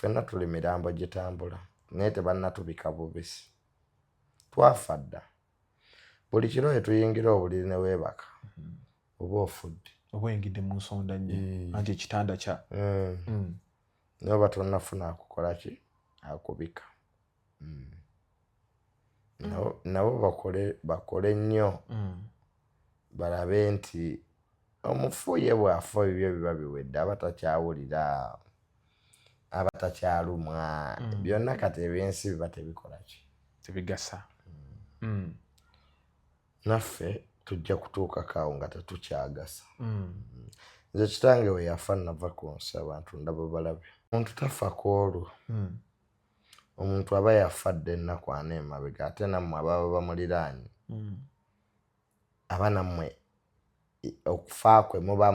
ffenna tuli mirambo gitambula naye tebannatubika bubisi twafa dda buli kiro etuyingira obuliri ne weebaka oba ofudde oba oyingidde mu nsonda nnyo anti ekitanda kya naye oba tonnafuna akukola ki akubika nabo bakole nnyo balabe nti omufu ye bw'afa ebyo biba biwedde aba takyawulira aba takyalumwa byonna kati ebyensi biba tebikola ki tebigasa naffe tujja kutuukako awo nga tetukyagasa nze kitange we yafa nava ku nsi abantu ndaba balabye omuntu tafa ku olwo omuntu aba yafa dda ennaku ana emabega ate nammwe ababa bamuliraanye aba nammwe okufa kwe muba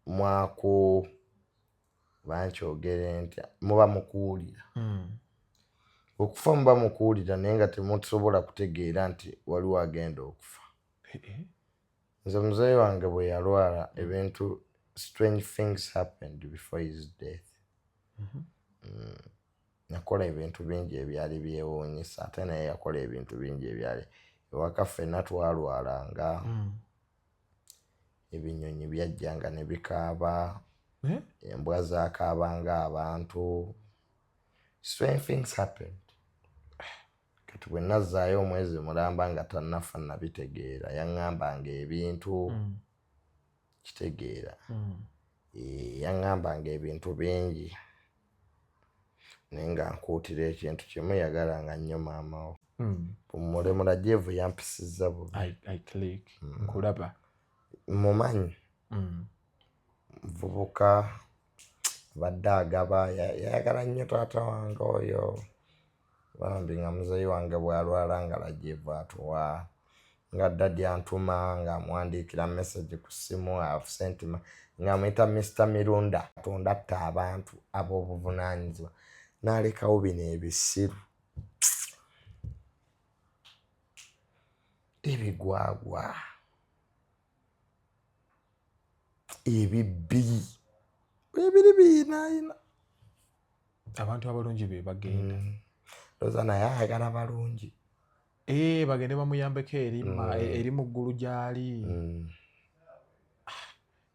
mwaku bankyogere ntya muba mukuwulira okufa muba mukuwulira naye nga temusobola kutegeera nti waliwo agenda okufa nze muzeeyi wange bwe yalwala ebintu strange things happened before his death yakola ebintu bingi ebyali byewuunyisa ate naye yakola ebintu bingi ebyali ewaka ffenna twalwalanga ebinyonyi byajjanga ne bikaaba embwa zaakaabanga abantu strange things happened kati bwe nazzaayo omwezi mulamba nga tannafa nabitegeera yaŋŋambanga ebintu kitegeera yaŋŋambanga ebintu bingi naye nga nkuutira ekintu kimu yagalanga nnyo maama wo Pumule Mulajevu yampisizza bubi nkulaba mumanyi muvubuka badde agaba yayagala nnyo taata wange oyo bambi nga muzeeyi wange bw'alwala nga Lajevu atuwa nga ddadi antuma ng'amuwandiikira message ku ssimu sentima ng'amuyita Mr. Mirunda Katonda atta abantu ab'obuvunaanyizibwa n'alekawo bino ebisiru ebigwagwa ebibbi ebiri biinaayina abantu abalungi be bagenda loza naye ayagala balungi bagende bamuyambeko eri mu ggulu gy'ali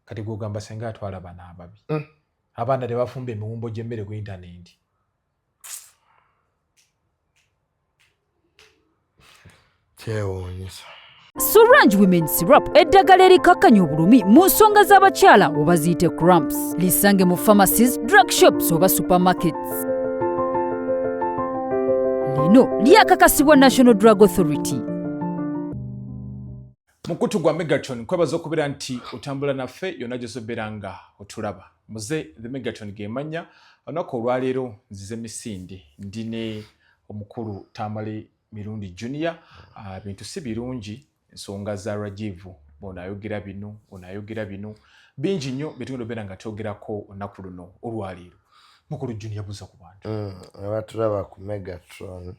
kati gwogamba senga atwala bana ababi abaana tebafumba emiwumbo gy'emmere ku intaneti kyewuunyisa Surange Women Syrup eddagala erikakkanya obulumi mu nsonga z'abakyala oba ziyite cramps lisange mu pharmacies, drug shops oba supermarkets. Lino lyakakasibwa National Drug Authority. Mukutu gwa Megaton kwebaza okubeera nti otambula naffe yonna gy'osobeera nga otulaba muze the Megaton gemanya olunaku olwaleero nzize misinde ndine omukulu Tamale Mirundi Junior bintu si birungi ensonga za Rajivu bonayogera bino bingi nnyo betugenda obeera nga twogerako olunaku luno olwaleero mukulu Junior buza ku bantu abatulaba ku Megatron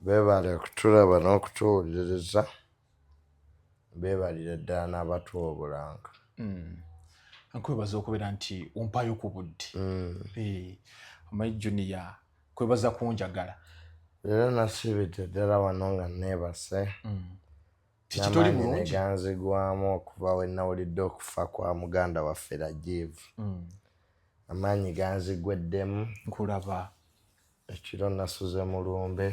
beebale okutulaba n'okutuwuliriza beebalire ddala n'abatuwa obulanga nkwebaza okubeera nti ompayo ku budde Tamale Junior kwebaza kunjagala leero nasibidde ddala wano nga neebase n'amaanyi ne ganzigwamu okuva we nawulidde okufa kwa muganda waffe Rajivu amaanyi ganzigweddemu nkulaba ekiro nasuze mu lumbe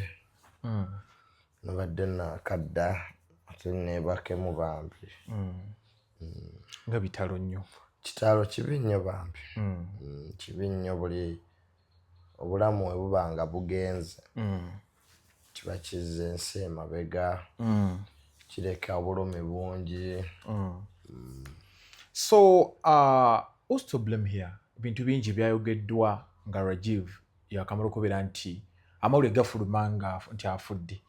nabadde nakadda ate neebakemu bambi nga bitalo nnyo kitalo kibi nnyo bambi kibi nnyo buli obulamu we buba nga bugenze kiba kizza ensi emabega kireka obulumi bungi so who's to blame here bintu bingi byayogeddwa nga Rajivu yakamala okubeera nti amawulire gafuluma nga nti afudde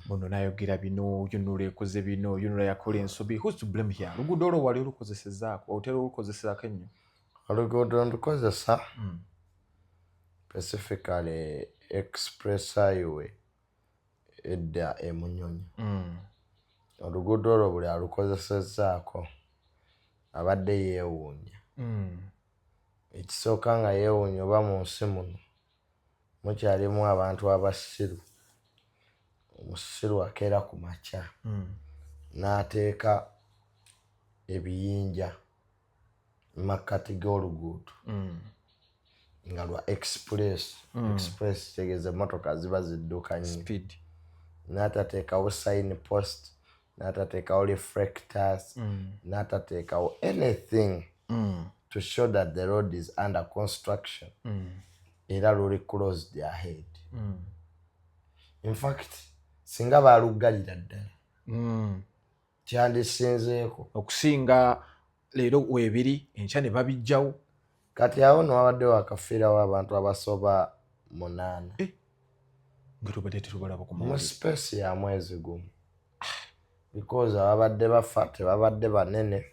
buno nayogera bino yunula ekoze bino yunula yakola ensobi who's to blame here luguudo olwo wali olukozesezaako otera olukozesezaako ennyo oluguudo ndukozesa specifically express highway edda Munyonyi oluguudo olwo buli alukozesezzaako abadde yeewuunya ekisooka nga yeewuunya oba mu nsi muno mukyalimu abantu abasiru. Omusiru akeera ku makya n'ateeka ebiyinja mu makkati g'oluguudo nga lwa express kitegeeza emmotoka ziba zidduka nnyo. N'atateekawo sign post, n'atateekawo reflectors, n'atateekawo anything to show that the road is under construction. Era luli closed ahead. In fact singa baaluggalira ddala kyandisinzeeko okusinga leero weebiri enkya ne babijjawo. Kati awo newabaddewo akafiirawo abantu abasoba 8 nga tubadde tetubalaba ku mu space ya mwezi gumu, because ababadde bafa tebabadde banene.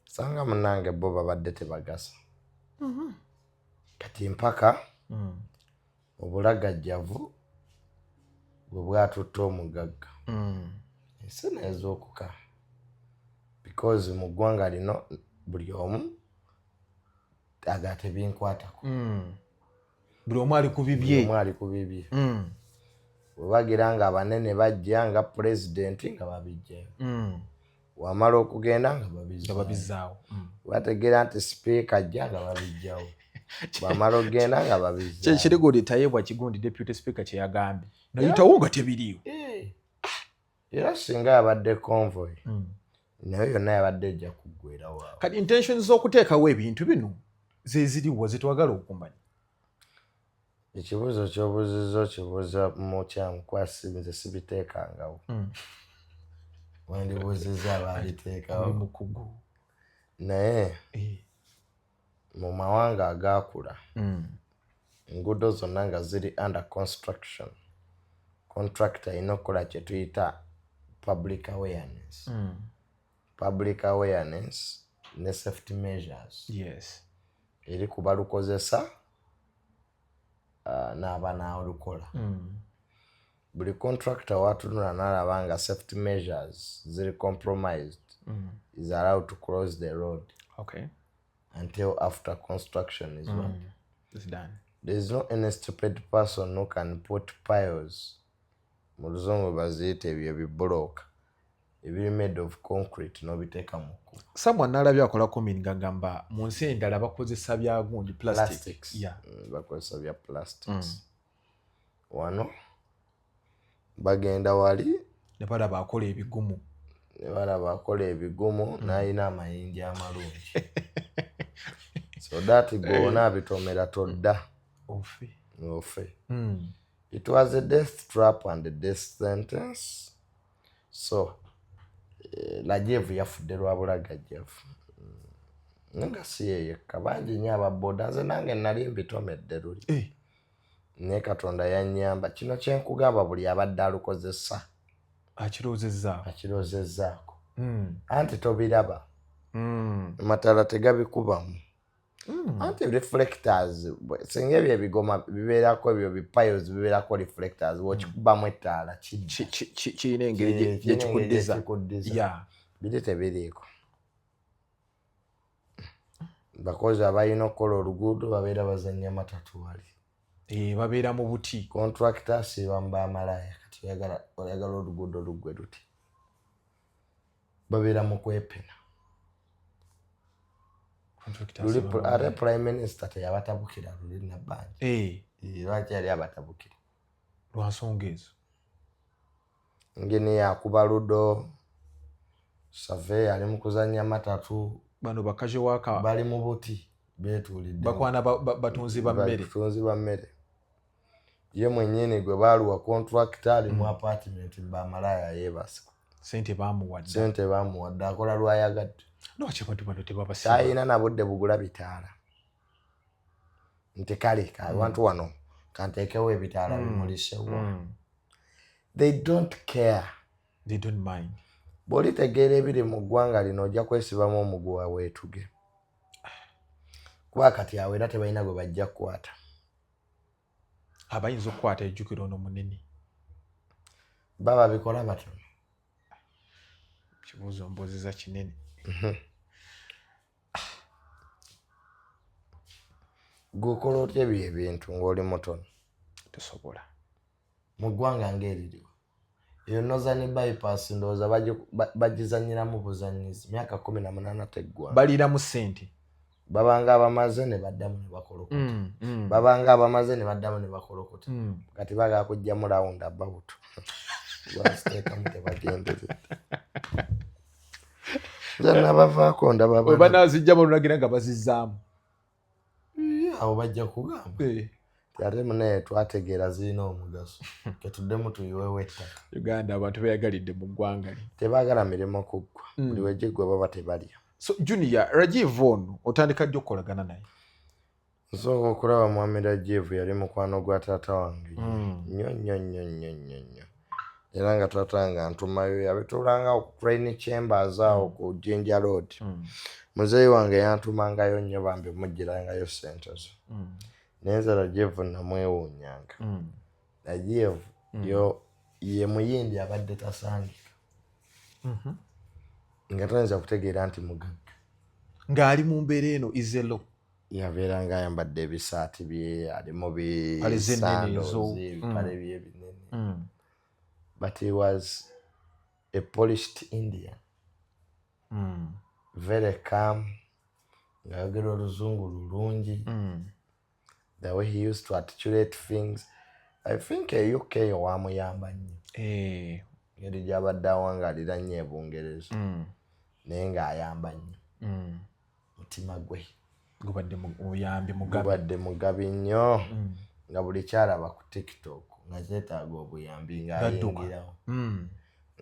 Sanga munange bo babadde tebagasa. Kati mpaka obulagajjavu bwe bwatutta omugagga ensi n'ezookuka, because mu ggwanga lino buli omu aga tebinkwatako. Buli omu ali ku bibye. Bwe bagira nga abanene bajja nga pulezidenti nga babijjayo, wamala okugenda nga babizzaawo. Bategeera nti sipiika ajja nga babijjawo, bamala okugenda nga babizzaawo. Kyekirigodi Tayebwa Kigundi deputy speaker kye yagambye nayitawo nga tebiriiwo. Era singa yabadde convoy naye yonna yabadde ejja kuggweerawo. Kati intentions z'okuteekawo ebintu bino ze ziriwo zetwagala okumanya. Ekibuuzo ky'obuuzizo kibuuza mu kyamu kwasinze sibiteekangawo. Wandibuuzizza abaaliteekawo mukugu. Naye mu mawanga agaakula enguudo zonna nga ziri under construction, contractor alina okukola kye tuyita public awareness. Public awareness ne safety measures eri ku balukozesa n'abanaolukola. Buli contractor watunula n'alaba nga safety measures ziri compromised is allowed to close the road until after construction is done. There is no any stupid person who can put piles, mu luzungu baziyita ebyo ebibulooka ebiri made of concrete n'obiteeka mu kkubo. Someone nalabye akola comment ngagamba mu nsi endala bakozesa bya gundi plastics. Bakozesa bya plastics. Wano bagenda wali ne balaba akola ebigumu n'alina amayinja amalungi. So that gonna abitomera todda ofe. It was a death trap and a death sentence. So Lajevu yafudde lwa bulagajjavu. Nga si yekka bangi nnyo ababooda, nze nange nali mbitomedde luli. Naye Katonda yannyamba. Kino kyenkugamba buli abadde alukozesa akirozezzaako anti tobiraba, amataala tegabikubamu. Anti reflectors singa ebyo ebigoma bibeerako ebyo bipiles bibeerako reflectors bw'okikubamu ettaala kirina engeri gyekikuddiza. Biri tebiriiko. Bakozi abalina okukola oluguudo babeera bazannya matatu wali. Babeera mu buti. Contractor asiiba mu bamalaaya kati oyagala oluguudo luggwe luti. Babeera mu kwepena. Ate Prime Minister teyabatabukira luli Nabbanja. Lwaki yali abatabukira? Lwa nsonga ezo. Ngini yakuba ludo, Save ali mu kuzannya matatu. Bano bakaje waka bali mu buti beetuulidde. Bakwana batunzi ba mmere. Ye mwennyini gwe baaluwa contractor ali mu apartment bamalaaya yeebase. Sente baamuwadde akola lwayagadde. Lwaki bantu bano tebabasiba? Talina na budde bugula bitaala. Nti kale abantu wano kanteekewo ebitaala bimulisewo. They don't care. They don't mind. Bw'olitegeera ebiri mu ggwanga lino ojja kwesibamu omuguwa weetuge. Kuba kati awo era tebalina gwe bajja kukwata. Abayinza okukwata ejjukiro ono munene. Baba bikola batono. Kibuuzo mbuuziza kinene. gukola otya ebintu ng'oli mutono tosobola mu ggwanga ng'eririwo eyo Northern bypass ndowooza bagizanyiramu buzanyizi myaka 18 teggwanga baliramu ssente babanga abamaze ne baddamu ne bakolokota babanga abamaze ne baddamu ne bakolokota kati baagala kujjamu round about gwaziteekamu tebagenderera nzanna bavaako ndaba bwe banaazijjamu olunagira nga bazizzaamu awo bajja kugamba ate munaye twategeera zirina omugaso ketuddemu tuyiweewo ettaka Uganda abantu beyagalidde mu ggwanga li tebaagala mirimu kuggwa buli wegiggwa baba tebalya. So Junior, Rajiv ono otandika ddi okukolagana naye? Nsooka okulaba Mwami Rajiv yali mukwano gwa taata wange nnyo era nga taata wange antumayo yabituulanga ku Crane Chambers awo ku Jinja Road. Muzeeyi wange yantumangayo nnyo bambi muggirangayo ssente zo. Naye nze Rajiv namwewuunyanga. Rajiv ye muyimbi abadde tasangika. Nga toyinza kutegeera nti mugagga. Ng'ali mu mbeera eno izelo. Yabeeranga ayambadde ebisaati bye alimu Pale z'ennene ezo. ebipale bye binene. But he was a polished Indian. Very calm. Ng'ayogera oluzungu lulungi. The way he used to articulate things. I think a UK wamuyamba nnyo. Ngeri gy'abadde awangalira nnyo ebungereza. Naye ng'ayamba nnyo. Mutima gwe. Gubadde muyambi mugabi. Gubadde mugabi nnyo. Nga buli kyalaba ku TikTok nga kyetaaga obuyambi ng'ayingirawo.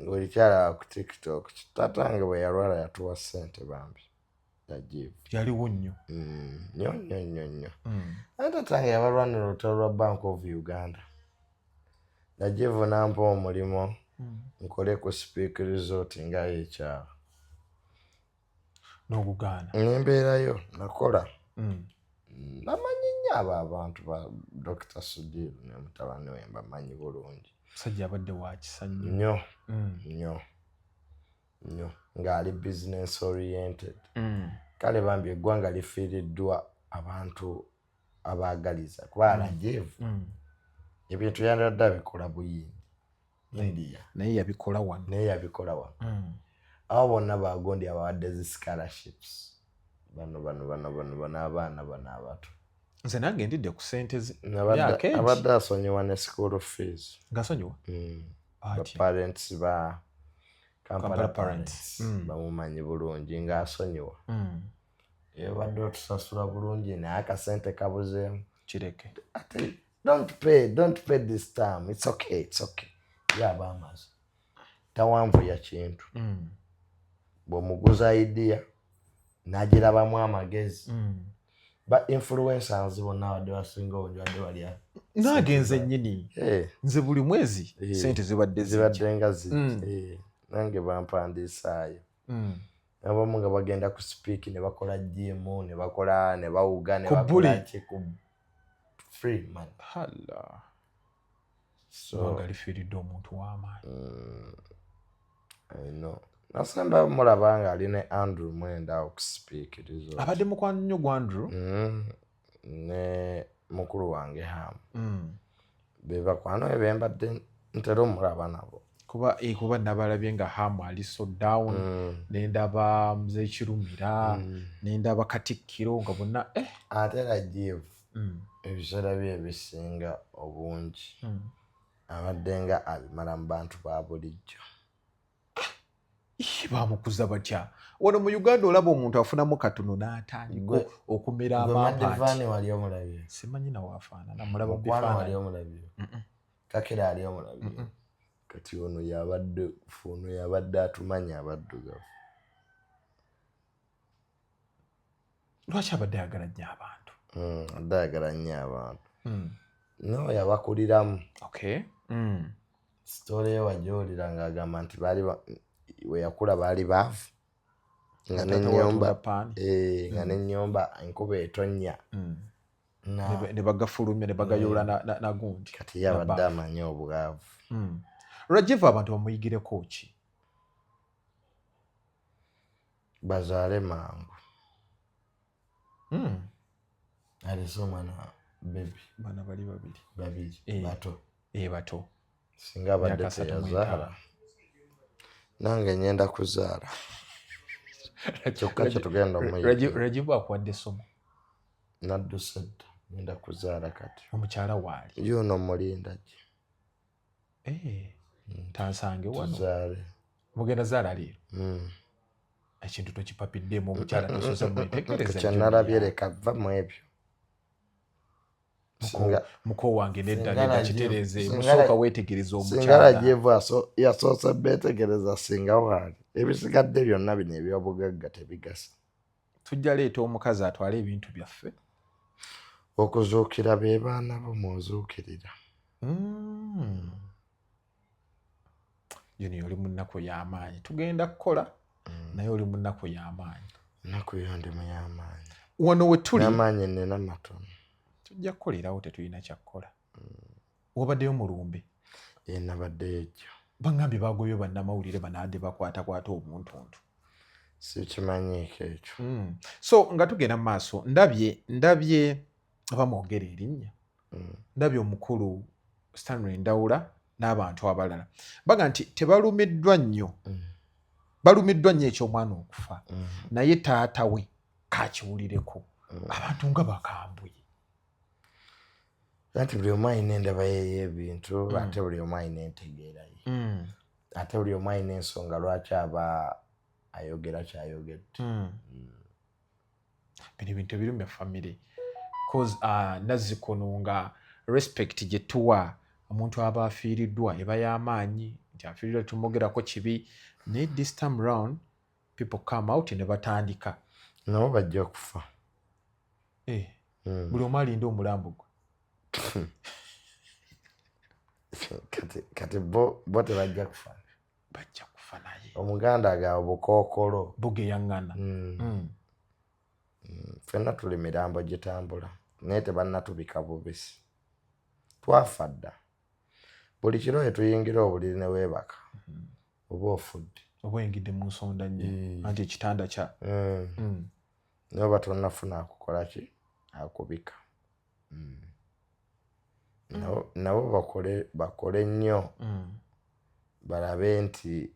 Buli kyalaba ku TikTok. Tatange bwe yalwala yatuwa ssente bambi. Rajiv. Yaliwo nnyo. Nnyo. Ate tatange yabalwanira olutalo lwa Bank of Uganda. Rajiv nampa omulimu nkole ku Speak Resort nga ekyalo. N'okugaana. Nembeerayo nakola. Namanyi nnyo abo abantu ba Dr. Sudir ne mutabani we mbamanyi bulungi. Sajja abadde wa kisa nnyo. Nnyo. Ng'ali business oriented. Kale bambi eggwanga lifiiriddwa abantu abaagaliza kuba Rajiv ebintu yandadde abikola buyindi. India. Naye yabikola wano. Awo bonna bagondi abawadde zi scholarships. Bano abaana bano abato. Nze nange ndidde ku ssente ze. Abadde asonyiwa ne school fees. Ng'asonyiwa? Parents ba Kampala parents. Bamumanyi bulungi ng'asonyiwa. Badde otusasula bulungi naye akasente kabuzeemu. Kireke. Don't pay this time. It's okay. Yaba amaze. Tawanvuya kintu. Bw'omuguza idea n'agirabamu amagezi. Ba influencers bonna wadde basinga obungi wadde balya. Naagenze nnyini. Nze buli mwezi ssente zibadde nga ziri. Nange bampandiisaayo. Abamu nga bagenda ku Speak ne bakola gym ne bawuga ne bakola ku free man. Hala. So alifiiridde omuntu w'amaanyi. I know. Nasemba mulaba nga ali ne Andrew Mwenda awo ku Speak Resort. Abadde mukwano nnyo gwa Andrew? Ne mukulu wange Hamu. Be bakwano be mbadde ntera omulaba nabo. Kuba nabalabye nga Hamu ali so down, nendaba Mzee Kirumira, nendaba Katikkiro nga bonna ate Rajiv ebiseera bye ebisinga obungi abadde nga abimala mu bantu ba bulijjo. Bamukuza batya? Wano mu Uganda olaba omuntu afunamu katono n'atandika okumera amapaati. Vani wali omulabye? Simanyi nawe afaanana mulaba bifaanana. Wali omulabye? Kakira ali omulabye? Kati ono yabadde atumanya abaddugavu. Lwaki abadde ayagala nnyo abantu? Adde ayagala nnyo abantu. No yabakuliramu. Okay. Story ye wajjawulira ng'agamba nti we yakula baali baavu. Nga n'ennyumba enkuba etonnya. Ne bagafulumya ne bagayoola na gundi. Kati ye abadde amanyi obwavu. Rajiv abantu bamuyigireko ki? Bazaale mangu. aliso mwana baby bana bali babiri bato bato singa abadde teyazaala nange nyenda kuzaala kyokka kyetugenda Rajibu akuwadde essomo nadduse dda nyenda kuzaala kati omukyala waali yuno mulinda tansange wano tuzaale mugenda zaala leero ekintu tokipapiddemu omukyala tosoza mwetegereza kyanalabye leka va mu ebyo muko wange nedda kitereeze musooka weetegereza omukyala singala Jeevu yasoose beetegereza singa waali ebisigadde byonna bino ebyobugagga tebigasa tujja leeta omukazi atwale ebintu byaffe okuzuukira be baana bo muzuukirira yoni oli mu nnaku y'amaanyi tugenda kukola naye oli mu nnaku y'amaanyi nnaku yo ndi mu y'amaanyi wano we tuli n'amaanyi nina matono tujja kukolerawo tetulina kyakkola wabaddeyo mulumbe nabaddeyo ejjo bangambye bagobyo bannamawulire banaadde bakwatakwata obuntuntu sikimanyiiko ekyo so nga tugenda mu maaso ndabye abamwogera erinnya ndabye omukulu Stanley Ndawula n'abantu abalala baga nti tebalumiddwa nnyo balumiddwa nnyo eky'omwana okufa naye taata we kakiwulireko abantu nga bakambuye anti buli omu alina endaba ye y'ebintu ate buli omu alina entegeera ye ate buli omu alina ensonga lwaki aba ayogera kyayogedde bino ebintu ebirumya famire cause Nazzikono nga respect gye tuwa omuntu aba afiiriddwa eba y'amaanyi nti afiiriddwa tumugerako kibi naye this time round people come out ne batandika nabo bajja kufa buli omu alinda omulambo gwe kati bo tebajja kufa bajja kufa naye omuganda agawa bukookolo bugeyaŋŋana ffenna tuli mirambo gitambula naye tebannatubika bubisi twafa dda buli kiro etuyingira obuliri ne weebaka oba ofudde oba oyingidde mu nsonda nnyo anti ekitanda kya naye oba tonnafuna akukola ki akubika nabo bakole nnyo balabe nti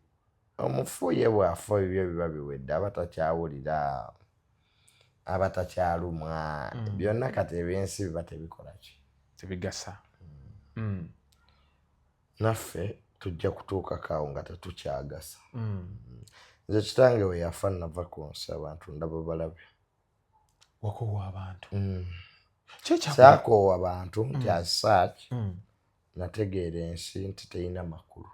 omufu ye bw'afa ebyo biba biwedde abatakyawulira abatakyalumwa byonna kati ebyensi biba tebikola ki tebigasa naffe tujja kutuukako awo nga tetukyagasa nze kitange we yafa nava ku nsi abantu ndaba balabe wakoowa abantu saakoowa abantu nti asaaki nategeera ensi nti terina makulu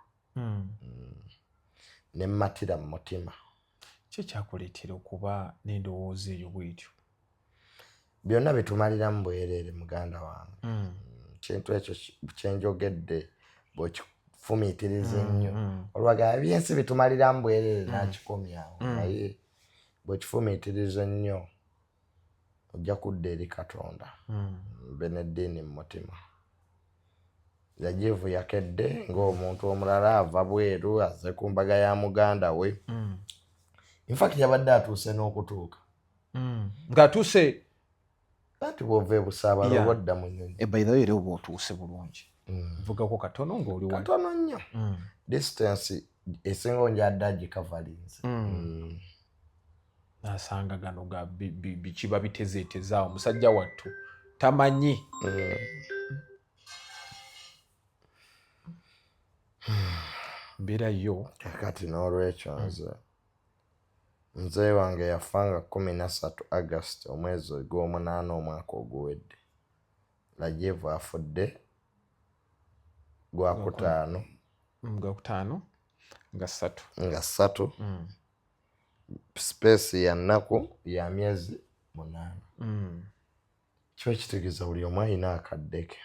ne mmatira mu mutima ki ekyakuleetera okuba n'endowooza eyo bwetyo byonna bitumaliramu bwereere muganda wange kintu ekyo kyenjogedde bwekifumiitiriza ennyo olwagala byensi bitumaliramu bwereere nakikomyawo naye bwekifumiitiriza ennyo ojja kudda eri Katonda mbe n'eddiini mu mutima Rajivu yakedde ng'omuntu omulala ava bweru azze ku mbaga ya muganda we infact yabadde atuuse n'okutuuka ng'atuuse anti bw'ova ebusaabala oba odda mu nnyonyi by the way era oba otuuse bulungi vugako katono ng'oli wali katono nnyo distance esinga onjadde agikavalinze nasanga gano ga bikiba bitezeetezaawo omusajja wattu tamanyi mbeera yo kakati n'olwekyo nze wange yafanga 13 August omwezi gw'omunaana omwaka oguwedde Rajivu afudde gwakutaano nga 3 space ya nnaku ya myezi 8 kiba kitegeeza buli omu alina akadde ke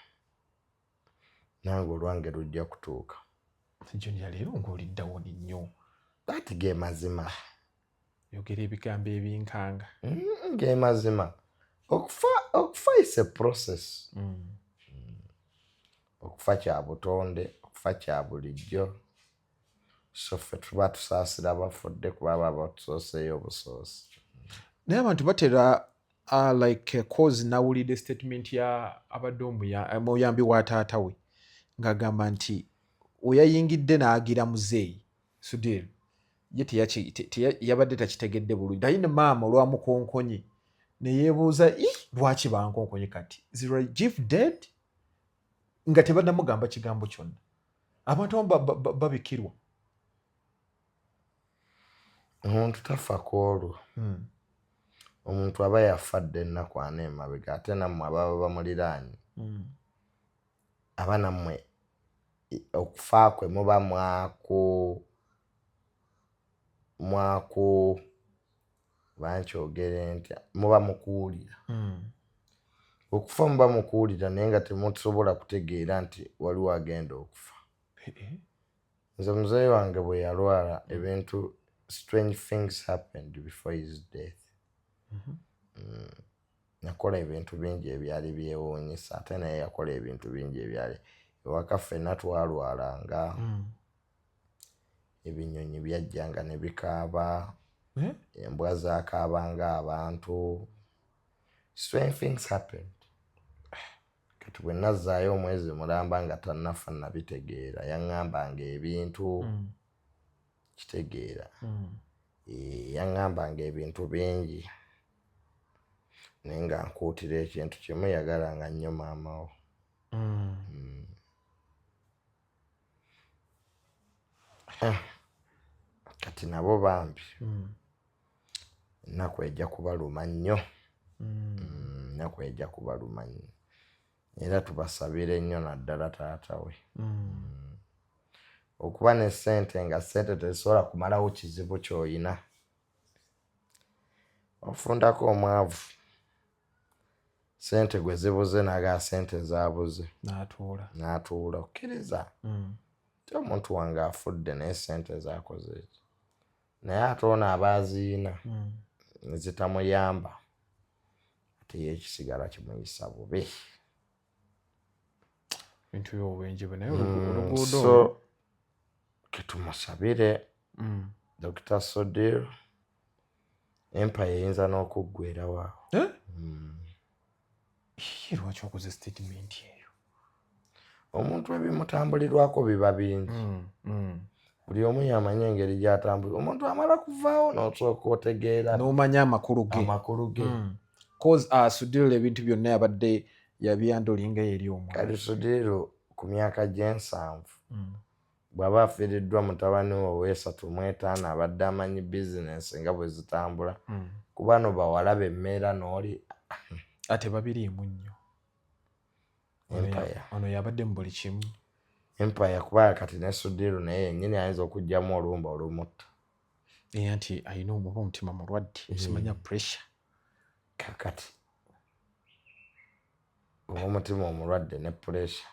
nange olwange lujja kutuuka joni yaleero ng'oliddawo nnyo ati ge mazima yogera ebigambo ebinkanga ge mazima okufa is a process okufa kya butonde okufa kya bulijjo so ffe tuba tusaasira abafudde kuba baba batusooseeyo obusoosi naye abantu batera like cause nawulidde statement ya abadde omuyambi wa taata we ng'agamba nti weyayingidde n'agira muzeeyi Sudir ye yabadde takitegedde bulungi naye ne maama olwamukonkonye ne yeebuuza lwaki bankonkonye kati is Rajiv dead nga tebannamugamba kigambo kyonna abantu abamu babikirwa omuntu tafa ku olwo omuntu aba yafadde ennaku ana emabega ate nammwe ababa bamuliraanye aba nammwe okufa kwe muba mwaku bankyogere ntya muba mukuwulira okufa muba mukuwulira naye nga temusobola kutegeera nti waliwo agenda okufa nze muzeeyi wange bwe yalwala ebintu strange things happened before his death nakola ebintu bingi ebyali byewuunyisa ate naye yakola ebintu bingi ebyali ewaka ffenna twalwalanga ebinyonyi byajjanga ne bikaaba embwa zaakaabanga abantu strange things happened kati bwe nazzaayo omwezi mulamba nga tannafa nabitegeera yaŋŋambanga ebintu kitegeera yaŋŋambanga ebintu bingi naye nga nkuutira ekintu kimu yagalanga nnyo maama wo kati nabo bambi ennaku ejja kubaluma nnyo ennaku ejja kubaluma nnyo era tubasabire nnyo naddala taata we okuba ne ssente nga ssente tezisobola kumalawo kizibu ky'oyina ofundako omwavu ssente gwe zibuze naga ssente zaabuze n'atuula okkiriza ti omuntu wange afudde naye ssente zaakoze eki naye ate ono aba aziina nezitamuyamba ate ye ekisigala kimuyisa bubi bintu by'obwenje bwe naye oluguudo so ketumusabire Dr. Sudir empire eyinza n'okuggwera waawo lwaki okoze statement eyo omuntu ebimutambulirwako biba bingi buli omu yamanya engeri gy'atambulira omuntu amala kuvaawo n'osooka otegeera n'omanya amakulu ge cause Sudir ebintu byonna yabadde yabyandolinga eri omwana kati Sudir ku myaka gye7 bw'aba afiiriddwa mutabani we ow'esatu mu etaano abadde amanyi bizinesi nga bwe zitambula kuba no bawala bemmeera n'oli ate babiriimu nnyo empire ono yabadde mu buli kimu empire kuba kati ne Sudir naye yennyini ayinza okugyamu olumba olumutta naye nti ayina omutima mulwadde simanya pressure kakati omutima omulwadde ne pressure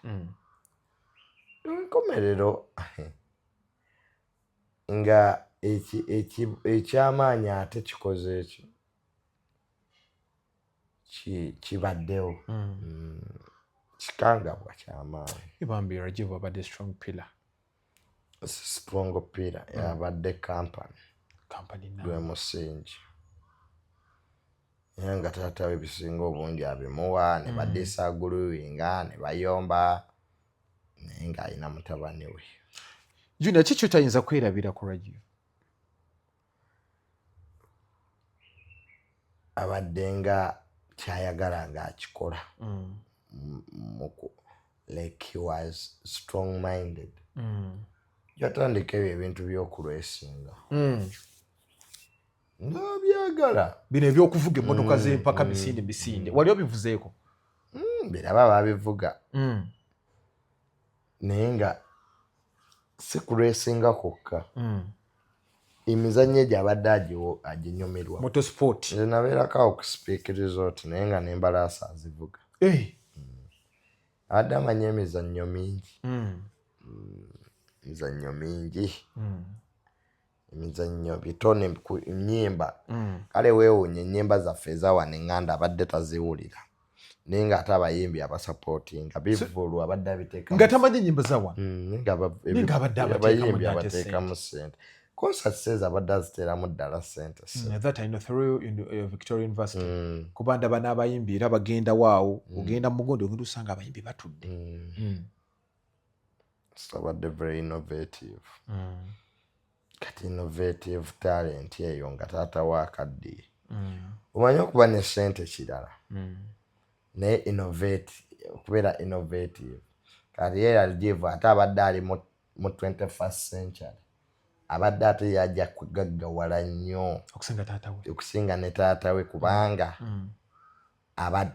enkomerero nga ekyamaanyi ate kikoze ekyo kibaddewo kikangabwa kyamaanyi ibambi Rajiv abadde strong pillar yabadde company gwe musingi era nga taata we ebisinga obungi abimuwa ne badisaguluwinga ne bayomba naye ng'alina mutabani we Junior ki kyotayinza kwerabira ku Rajiv abadde nga kyayagala ng'akikola like he was strong minded yatandika ebyo ebintu by'okulwesinga nabyagala bino ebyokuvuga emmotoka z'empaka misinde wali obivuzeeko biraba babivuga naye nga si kulwesinga kwokka emizannyo egyo abadde aginyumirwa motorsport nze nabeerakawo ku speak resort naye nga n'embalaasa azivuga abadde amanya emizannyo mingi emizannyo bitone nnyimba kale weewuunye ennyimba zaffe ezawano eŋŋanda abadde taziwulira naye ng'ate abayimbi abasapootinga bivulu abadde abiteeka nga tamanyi ennyimba zawano abayimbi abateekamu ssente concerts abadde aziteeramu ddala ssente that I know through Victoria University kuba ndaba n'abayimbi era bagenda waawo ogenda mu mugondo ogenda osanga abayimbi batudde abadde very innovative kati innovative talent eyo nga taata waakaddiye omanyi okuba ne ssente kirala naye okubeera innovative kati era Rajeev ate abadde ali mu 21st century abadde ate yajja kugaggawala nnyo okusinga ne taata we kubanga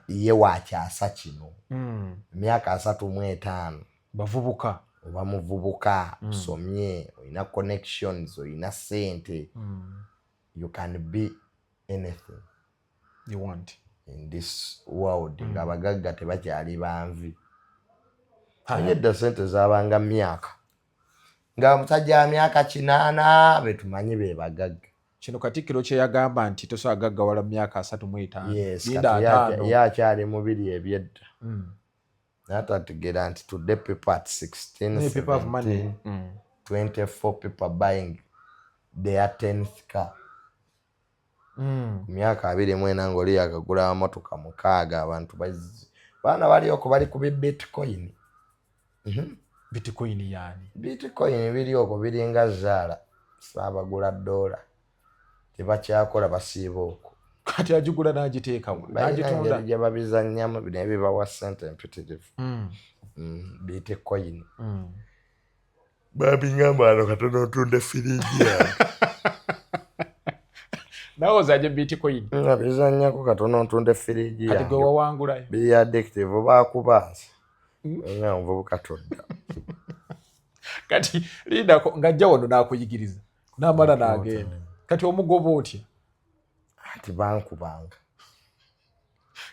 ye wakyasa kino emyaka 35 bavubuka oba muvubuka osomye olina connections olina ssente you can be anything you want in this world nga abagagga tebakyali banvi edda ssente zabanga myaka nga musajja wa myaka 80 betumanyi be bagagga kino Katikkiro kye yagamba nti tosobola gaggawala myaka 35 yakyali mu biri ebyedda natategera nti today people at 16 people have money 24 people buying their 10th car myaka 24 ng'oli yakagula amamotoka 6 abantu baana balioko bali ku bitcoin bitcoin yani bitcoin birioko biringa zaala saabagula $, tebakyakola basiiba okwo kati agigula n'agiteekawo n'agitunda gye babizannyamu naye bibawa ssente empitirivu bitcoin babingamba ano katono otunda firiji yange nawe ozajja bitcoin bizannyako katono otunda firiji yange kati gwe wawangulayo biri addictive baakubanza nga nvubuka todda kati lindako ng'ajja wano n'akuyigiriza n'amala n'agenda kati omugoba otya ati bankubanga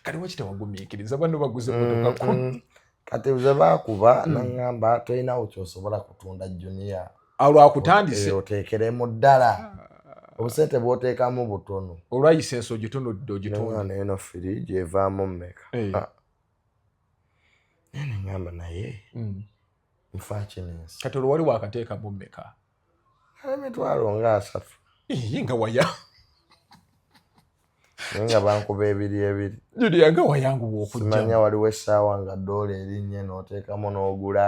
kati wakita wagumiikiriza bano baguze motoka kati ze baakuba naŋŋamba tolinawo kyosobola kutunda junior olwakutandise oteekeremu ddala obusente bw'oteekamu butono olwayisa enso gitunudde ogitunde neeno firiji evaamu mmeka neŋŋamba naye nfa kinensi kati olwo wali wakateekamu mmeka emitwalo nga 3 nga waya naye nga bankuba ebiri julia nga wayanguwa okujja simanya waliwo essaawa nga $1 erinnye n'oteekamu n'ogula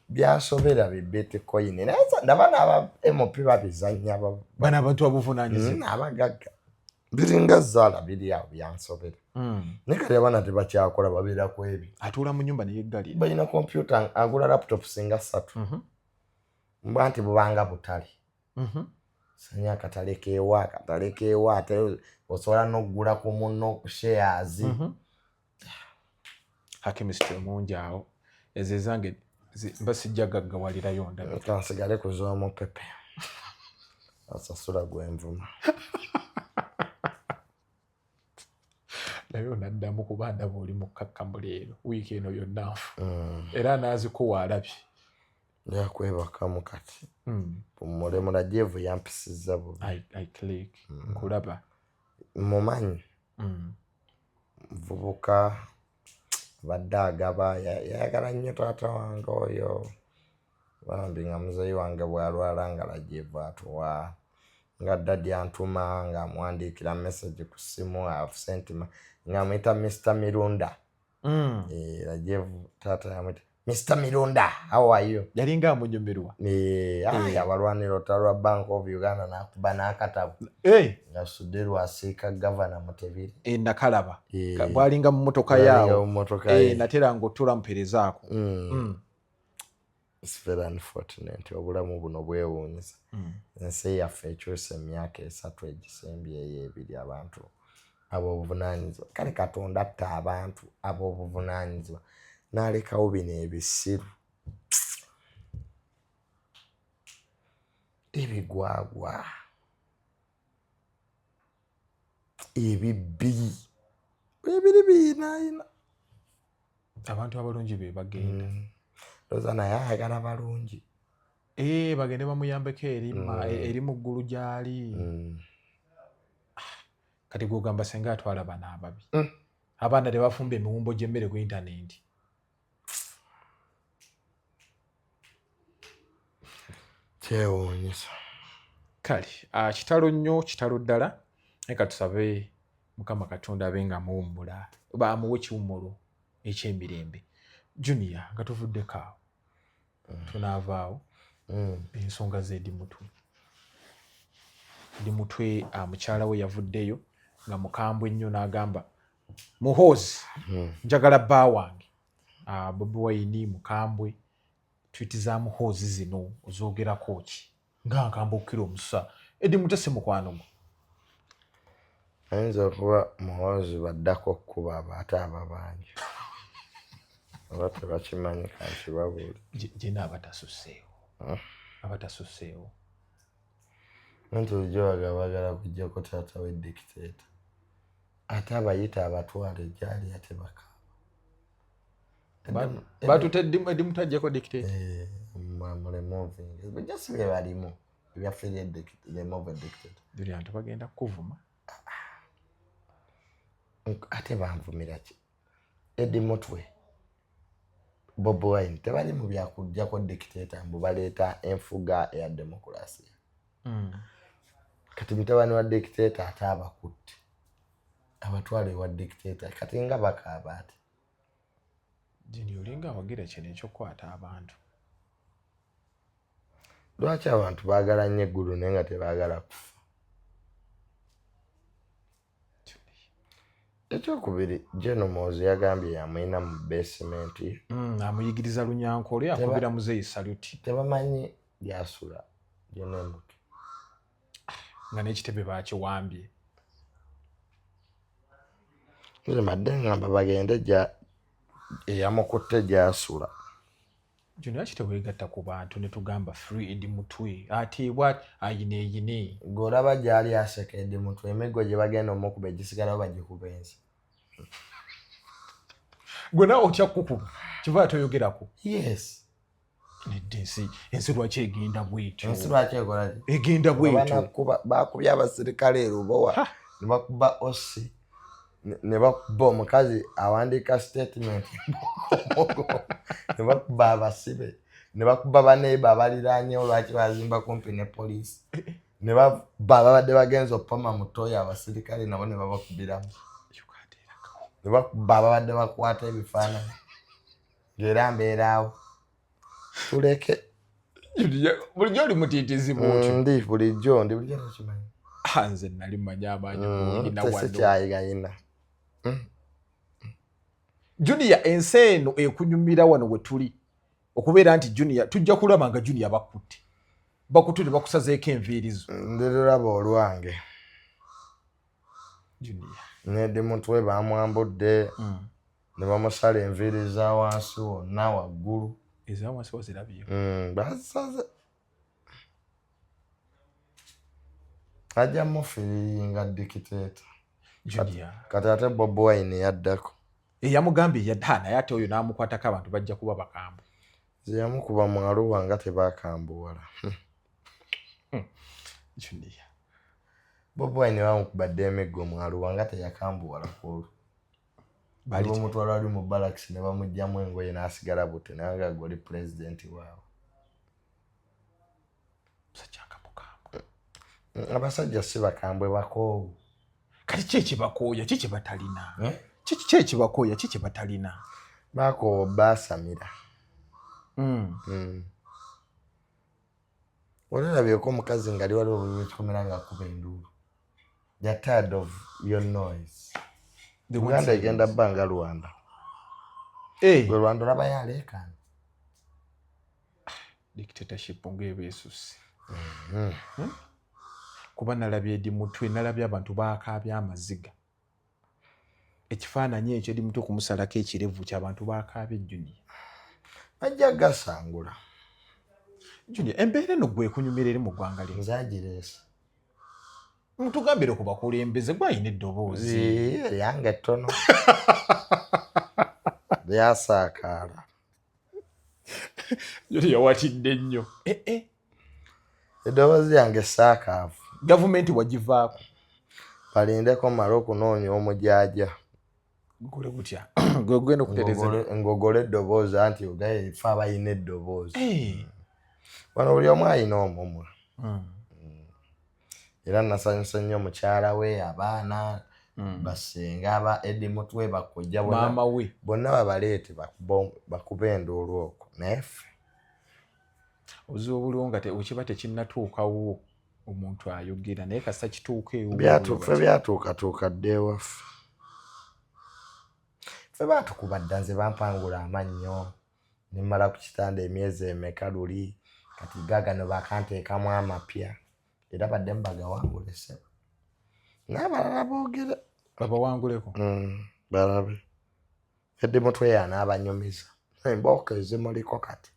byasobera bitcoin naye ndaba n'aba MOP babizannya bano abantu abuvunanyizibwa abagagga biringa zaala biri awo byansobera naye kati abaana tebakyakola babeera ku ebyo atuula mu nnyumba neyeggalira balina kompyuta agula laptop singa 3 mbwa nti bubanga butale sanya akatale keewa ate osobola n'okugula ku munno shares hakimistry omungi awo ezo ezange mba sijja gaggawalirayo ndaba kansigale kuzoomu pepe asasula gwenvuma naye onaddamu kuba ndaba oli mukkakkamu leero wiiki eno yonna era naazikuwa alabye yakwebakamu kati mulimu Rajeev yampisizza bubi I click kulaba mumanyi muvubuka badde agaba yayagala nnyo taata wange oyo bambi nga muzeeyi wange bw'alwala nga Rajeev atuwa nga daddy antuma nga amwandiikira message ku ssimu asentima nga mwita Mr. Mirunda Rajeev taata yamwita Mr. Mirunda, how are you? Yalinga amunyumirwa. Abalwanira olutalo Bank of Uganda nakuba n'akatabo. Nga Suderu asiika gavana Mutebiri. Nakalaba. Bwalinga mu mmotoka yawo. Natera ng'otula mperezaako. It's very unfortunate. Obulamu buno bwewuunyisa. Ensi yaffe ekyusa emyaka 3 egisembye eyo 2 abantu ab'obuvunaanyizibwa. Kale Katonda atta abantu ab'obuvunaanyizibwa. N'alekawo bino ebisiru ebigwagwa ebibbi ebiri biinaayina abantu abalungi be bagenda loza naye ayagala balungi bagende bamuyambeko eri mu ggulu gy'ali kati gwogamba senga atwala abaana ababi abaana tebafumba emiwumbo gy'emmere ku intaneti kyewuunyisa kale kitalo nnyo kitalo ddala eka tusabe Mukama Katonda abe nga muwummula bamuwe ekiwummulo eky'emirembe. Junior nga tuvuddeko awo tunaavaawo ensonga z'edi mutwe mukyala we yavuddeyo nga mukambwe ennyo n'agamba muhoozi njagala bba wange Bobi Wine mukambwe twiti za muhoozi zino ozoogerako ki nga nkamba okukira omusa edi mutese mukwano gwo ayinza okuba muhoozi baddako okkuba abaate ababanja oba tebakimanyi kankibabuli gyena abatasuseewo nti olijjo bagala kujjako taata we dictator ate abayita abatwale gyali ate bakaaba batuteddi mutajjako dictator removing just bye balimu ebyaffe remove dictator biri antu bagenda kukuvuma ate banvumira ki Eddie Mutwe Bobi Wine tebali mu byakujjako dictator mbu baleeta enfuga eya demokrasia kati mutabani wa dictator ate abakutte abatwale wa dictator kati nga bakaaba ate jini olinga awagira kino ekyokukwata abantu lwaki abantu baagala nnyo eggulu naye nga tebaagala kufa ekyokubiri Genomozi yagambye yamuyina mu basement amuyigiriza lunyankole akubira muzeeyi saluti tebamanyi byasula Genomuke nga n'ekitebe bakiwambye nze madde ngamba bagende eyamukutte gyasula Junior lwaki teweegatta ku bantu ne tugamba free Eddie Mutwe ateebwa ayine ng'olaba gyali aseka Eddie Mutwe emiggo gye bagenda omukuba egisigalawo bagikuba ensi gwe nawe otya kukuba kiva toyogerako yes nedde ensi lwaki egenda bwetyo ensi lwaki ekola egenda bwetyo bakubye abasirikale erubowa ne bakuba osi ne bakuba omukazi awandiika statement ne bakuba abasibe ne bakuba baneiba abaliraanyewo lwaki bazimba kumpi ne poliisi ne baba babadde bagenza opama mutoya abasirikale nabo ne babakubiramu ne bakuba babadde bakwata ebifaananyi ng'era mbeeraawo tuleke bulijjo oli mutiitizi bwotyo ndi bulijjo nakimanyi nze nali mmanyi amaanyi tesekyayigayina Junior ensi eno ekunyumira wano we tuli okubeera nti Junior tujja kulaba nga Junior bakutte ne bakusazeeko enviiri zo ndirulaba olwange Junior Eddie Mutwe bamwambudde ne bamusala enviiri za wansi wonna waggulu eza wansi wazirabye basaze ajja mufiringa dictator Junior kati ate Bobi Wine yaddako eyamugambye yadda naye ate oyo n'amukwatako abantu bajja kuba bakambwe ze yamukuba mu Arua nga tebakambuwala Junior Bobi Wine bamukubadde emiggo mu Arua nga teyakambuwala kwolwo bamutwala ali mu barracks ne bamugyamu engoye n'asigala butte naye nga goli pulezidenti waabwe abasajja si bakambwe bakoowu kati ki ekibakooya ki kyebatalina ki ekibakooya ki kyebatalina bakoowa baasamira olerabyeko omukazi nga ali waliwo bwekikomera nga akuba enduulu ya tired of your noise Uganda egenda bbanga Rwanda gwe Rwanda olaba yaleekaana dictatorship ng'ebeesusse kuba nalabye Eddie Mutwe nalabye abantu baakaabya amaziga ekifaananyi ekyo Eddie Mutwe kumusalako ekirevu ky'abantu baakaabye Junior ajja gasangula Junior embeera eno gwe ekunyumira eri mu ggwanga lino nzagireesa mutugambire ku bakulembeze gwayina eddoboozi yange ettono lyasaakaala Junior yawatidde nnyo eddoboozi yange saakaavu gavumenti wagivaako balindeko mala okunoonya omujaaja gule gutya gwegenda okutereza ngogole eddoboozi anti ogaye ife abayina eddoboozi wano buli omu ayina omumwa era nasanyusa nnyo mukyala we abaana basenga aba Eddie Mutwe bakojja maama we bonna babaleete bakuba enduulu okwo naye ffe oziwa obuliwo nga ekiba tekinnatuukawo omuntu ayogera naye kasa kituuka ewo ffe byatuukatuuka dde ewaffe ffe baatukuba dda nze bampangula amannyo nimmala ku kitanda emyezi emeka luli kati gagano bakanteekamu amapya era badde mbagawangule sebo n'abalala boogere babawanguleko balabe Eddie Mutwe y'anaabanyumiza embooko ezimuliko kati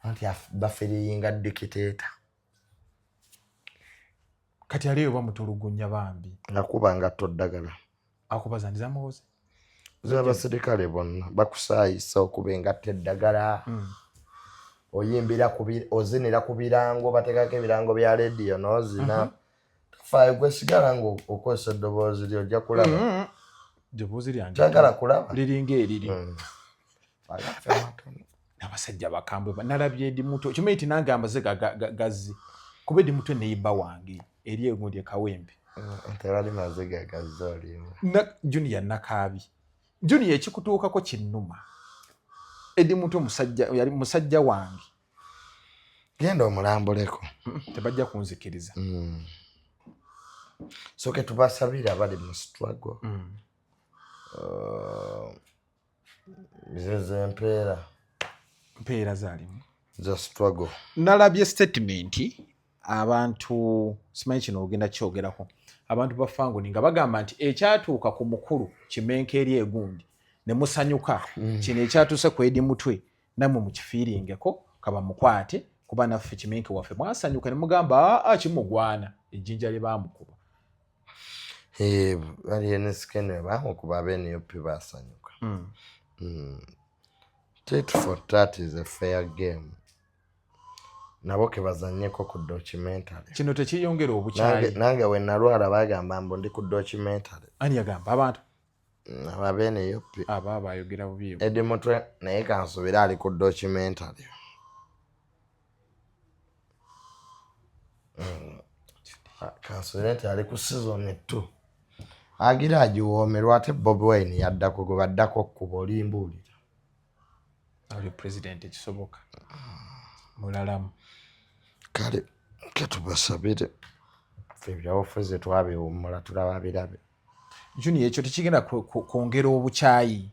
anti bafiriyinga dikiteeta kati aliyo bamutulugunya bambi akuba ngatto ddagala akubaza ndizamuwoze z'abasirikale bonna bakusaayisa okuba engatta eddagala oyimbira ozinira ku birango bateekako ebirango bya rediyo n'ozina tofaayo gwe sigala ng'okozesa eddoboozi lyo ojja kulaba eddoboozi lyange kyagala kulaba liringa eriri abasajja bakambwe nalabye Eddie Mutwe kimanyi ti nange ambaze gazzi kuba Eddie Mutwe neyibba wange eri egundi ekawempe tebali maziga gazzi olimu Junior Nakaabi Junior ekikutuukako kinnuma Eddie Mutwe yali musajja wange genda omulambuleko tebajja kunzikiriza soke tubasabira abali mu struggle zeze mpeera zalimu za struggle nalabye statement abantu simanyi kino ogenda kyogerako abantu bafangoni nga bagamba nti ekyatuuka ku mukulu kimenka eri egundi ne musanyuka kino ekyatuuse ku Eddie Mutwe namwe mukifiiringeko kaba mukwate kuba naffe kimenke waffe mwasanyuka ne mugamba kimugwana ejjinja lye baamukuba bali enesikene baamukuba abeNUP baasanyuka tate for tat is a fair game nabo ke bazannyeko ku documentary kino tekiyongera obukyayi nange we nalwala bagamba mbu ndi ku documentary ani yagamba abantu ababeNUP aba bayogera bubi Eddie Mutwe naye kansubira ali ku documentary kansubira nti ali ku season 2 agira agiwoomerwa ate Bobi Wine yaddako gwe baddako kuba olimbuulira ali president ekisoboka mulalamu kale ketubasabire ffe ebyabufuzi twabiwummula tulaba birabe Junior ekyo tekigenda kwongera obukyayi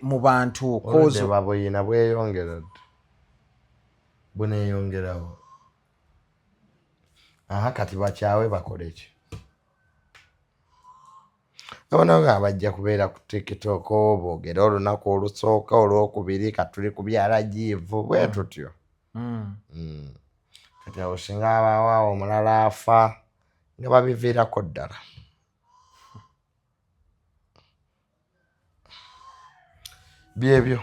mu bantu kozo babuyina bweyongera buneeyongerawo kati bakyawe bakole ki abona abajja kubeera ku TikTok boogera olunaku olusooka olwokubiri katuli ku byala jiivu bwe tutyo kati awo singa abawaawo omulala afa nga babiviirako ddala byebyo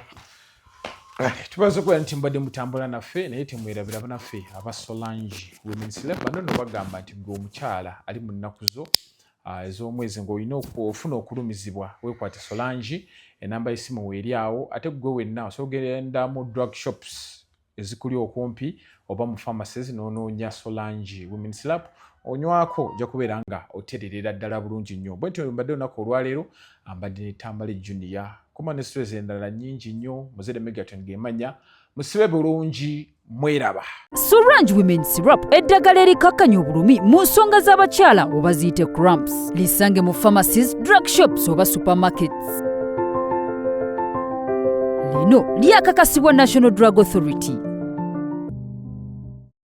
tubaza okubeera nti mbadde mutambula naffe naye temwerabira banaffe aba Solange Women's Lab bano no bagamba nti gwe omukyala ali mu nnaku zo ez'omwezi ng'olina ofuna okulumizibwa weekwate Solange enamba y'essimu weeri awo ate gwe wenna osobola ogenda mu drug shops ezikuli okumpi oba mu pharmacies n'onoonya Solange Women's Lab onywako ojja kubeera nga otererera ddala bulungi nnyo bwe ntyo mbadde olunaku olwaleero ambadde n'etambale Junior kuma ne stress endala nnyingi nnyo muzere Megaton gemanya musibe bulungi mweraba. Solange Women's Syrup eddagala erikakkanya obulumi mu nsonga z'abakyala oba ziyite cramps. Lisange mu pharmacies, drug shops oba supermarkets. Lino lyakakasibwa National Drug Authority.